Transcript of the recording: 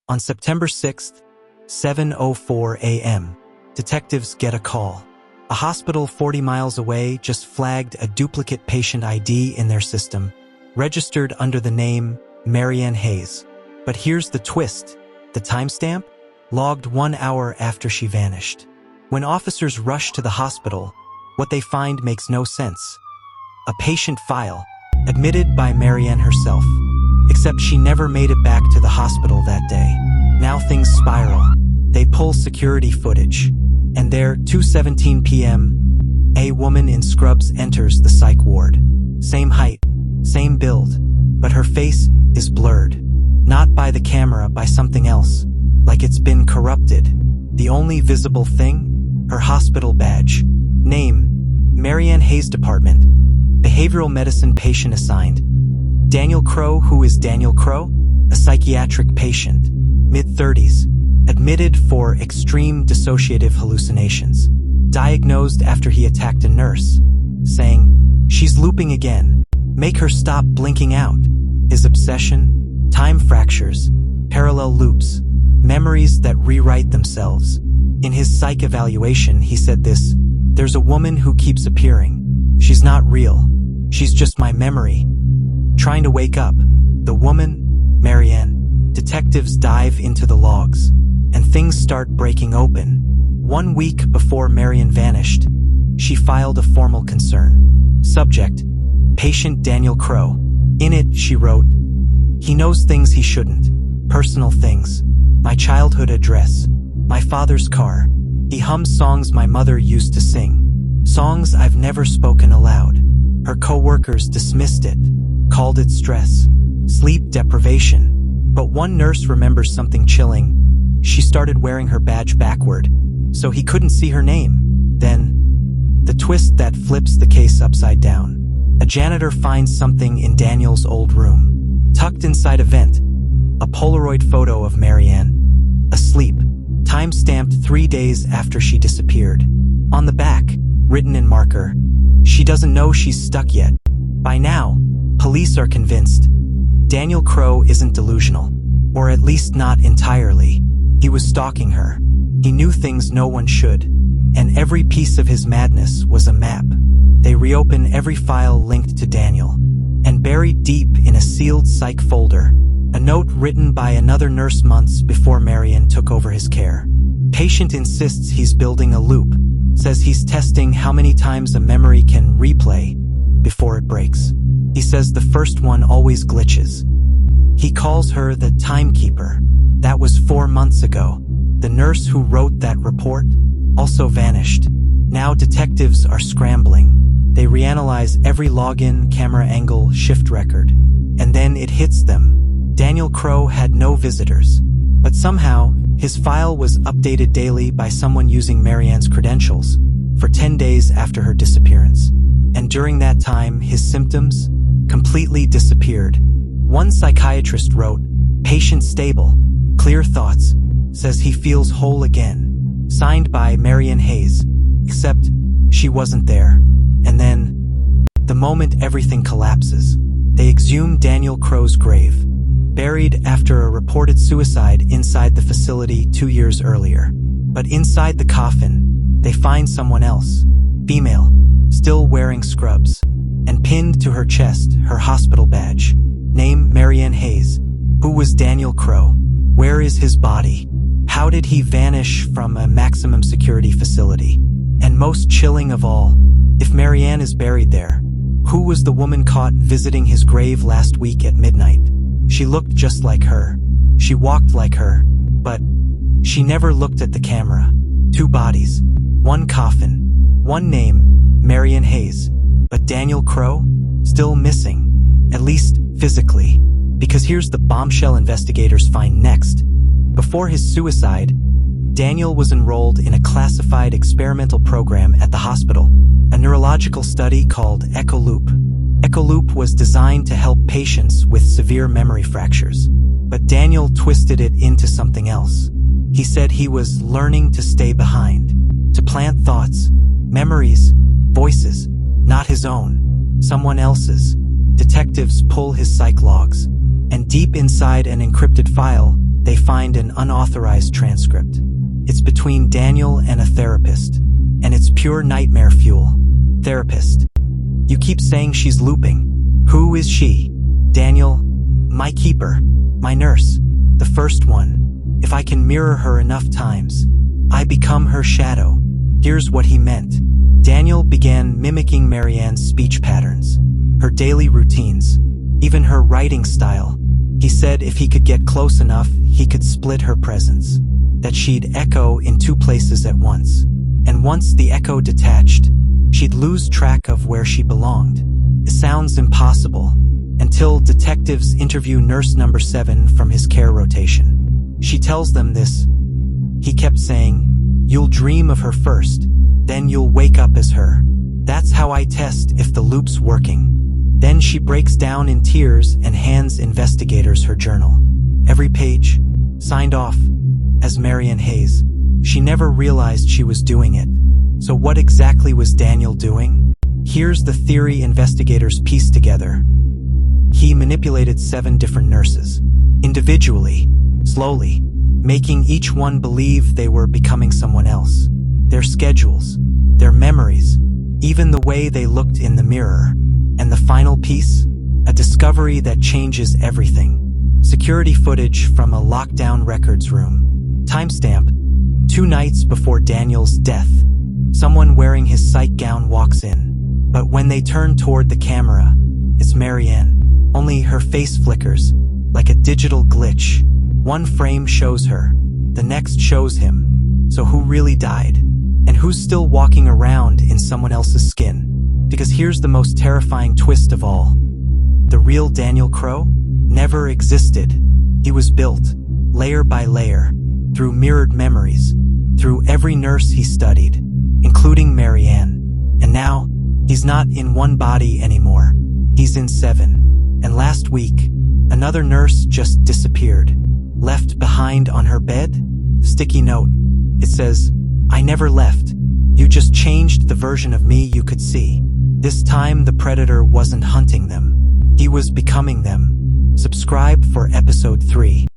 On September 6th, 7:04 a.m., detectives get a call. A hospital 40 miles away just flagged a duplicate patient ID in their system, registered under the name Marianne Hayes. But here's the twist. The timestamp? Logged 1 hour after she vanished. When officers rush to the hospital, what they find makes no sense. A patient file, admitted by Marianne herself. Except she never made it back to the hospital that day. Now things spiral. They pull security footage. And there, 2:17 p.m., a woman in scrubs enters the psych ward. Same height, same build, but her face is blurred. Not by the camera, by something else. Like it's been corrupted. The only visible thing? Her hospital badge. Name: Marianne Hayes Department. Behavioral medicine patient assigned. Daniel Crowe. Who is Daniel Crowe? A psychiatric patient. Mid-30s. Admitted for extreme dissociative hallucinations. Diagnosed after he attacked a nurse. Saying, "She's looping again. Make her stop blinking out." His obsession? Time fractures. Parallel loops. Memories that rewrite themselves. In his psych evaluation, he said this: "There's a woman who keeps appearing. She's not real. She's just my memory. Trying to wake up." The woman? Marianne. Detectives dive into the logs, and things start breaking open. 1 week before Marianne vanished, she filed a formal concern. Subject: patient Daniel Crowe. In it, she wrote, "He knows things he shouldn't. Personal things. My childhood address. My father's car. He hums songs my mother used to sing. Songs I've never spoken aloud. Her co-workers dismissed it, called it stress, sleep deprivation. But one nurse remembers something chilling. She started wearing her badge backward, so he couldn't see her name. Then, the twist that flips the case upside down. A janitor finds something in Daniel's old room. Tucked inside a vent, a Polaroid photo of Marianne, asleep, time-stamped 3 days after she disappeared. On the back, written in marker, she doesn't know she's stuck yet. By now, police are convinced Daniel Crowe isn't delusional, or at least not entirely. He was stalking her. He knew things no one should, and every piece of his madness was a map. They reopen every file linked to Daniel, and buried deep in a sealed psych folder, a note written by another nurse months before Marianne took over his care. Patient insists he's building a loop, says he's testing how many times a memory can replay before it breaks. He says the first one always glitches. He calls her the timekeeper. That was 4 months ago. The nurse who wrote that report also vanished. Now detectives are scrambling. They reanalyze every login, camera angle, shift record. And then it hits them. Daniel Crowe had no visitors. But somehow, his file was updated daily by someone using Marianne's credentials for 10 days after her disappearance. And during that time, his symptoms completely disappeared. One psychiatrist wrote, "Patient stable, clear thoughts, says he feels whole again." Signed by Marianne Hayes, except she wasn't there. And then, the moment everything collapses, they exhume Daniel Crowe's grave, buried after a reported suicide inside the facility 2 years earlier. But inside the coffin, they find someone else, female, still wearing scrubs, and pinned to her chest her hospital badge. Name: Marianne Hayes. Who was Daniel Crowe? Where is his body? How did he vanish from a maximum security facility? And most chilling of all, if Marianne is buried there, who was the woman caught visiting his grave last week at midnight? She looked just like her. She walked like her, but she never looked at the camera. 2 bodies, 1 coffin, 1 name, Marianne Hayes. But Daniel Crowe? Still missing, at least physically. Because here's the bombshell investigators find next. Before his suicide, Daniel was enrolled in a classified experimental program at the hospital, a neurological study called Echoloop. Echoloop was designed to help patients with severe memory fractures. But Daniel twisted it into something else. He said he was learning to stay behind, to plant thoughts, memories, voices, not his own, someone else's. Detectives pull his psych logs, and deep inside an encrypted file, they find an unauthorized transcript. It's between Daniel and a therapist, and it's pure nightmare fuel. Therapist: "You keep saying she's looping. Who is she?" Daniel: "My keeper, my nurse, the first one. If I can mirror her enough times, I become her shadow." Here's what he meant. Daniel began mimicking Marianne's speech patterns, her daily routines, even her writing style. He said if he could get close enough, he could split her presence, that she'd echo in two places at once. And once the echo detached, she'd lose track of where she belonged. It sounds impossible, until detectives interview nurse number 7 from his care rotation. She tells them this. He kept saying, "You'll dream of her first, then you'll wake up as her. That's how I test if the loop's working." Then she breaks down in tears and hands investigators her journal. Every page, signed off, as Marianne Hayes. She never realized she was doing it. So what exactly was Daniel doing? Here's the theory investigators pieced together. He manipulated 7 different nurses, individually, slowly, making each one believe they were becoming someone else. Their schedules, their memories, even the way they looked in the mirror. And the final piece? A discovery that changes everything. Security footage from a lockdown records room. Timestamp: 2 nights before Daniel's death. Someone wearing his psych gown walks in. But when they turn toward the camera, it's Marianne. Only her face flickers, like a digital glitch. One frame shows her, the next shows him. So who really died? And who's still walking around in someone else's skin? Because here's the most terrifying twist of all. The real Daniel Crowe never existed. He was built, layer by layer, through mirrored memories, through every nurse he studied, including Marianne. And now, he's not in one body anymore. He's in 7. And last week, another nurse just disappeared, left behind on her bed. Sticky note. It says, "I never left. You just changed the version of me you could see." This time the predator wasn't hunting them. He was becoming them. Subscribe for episode 3.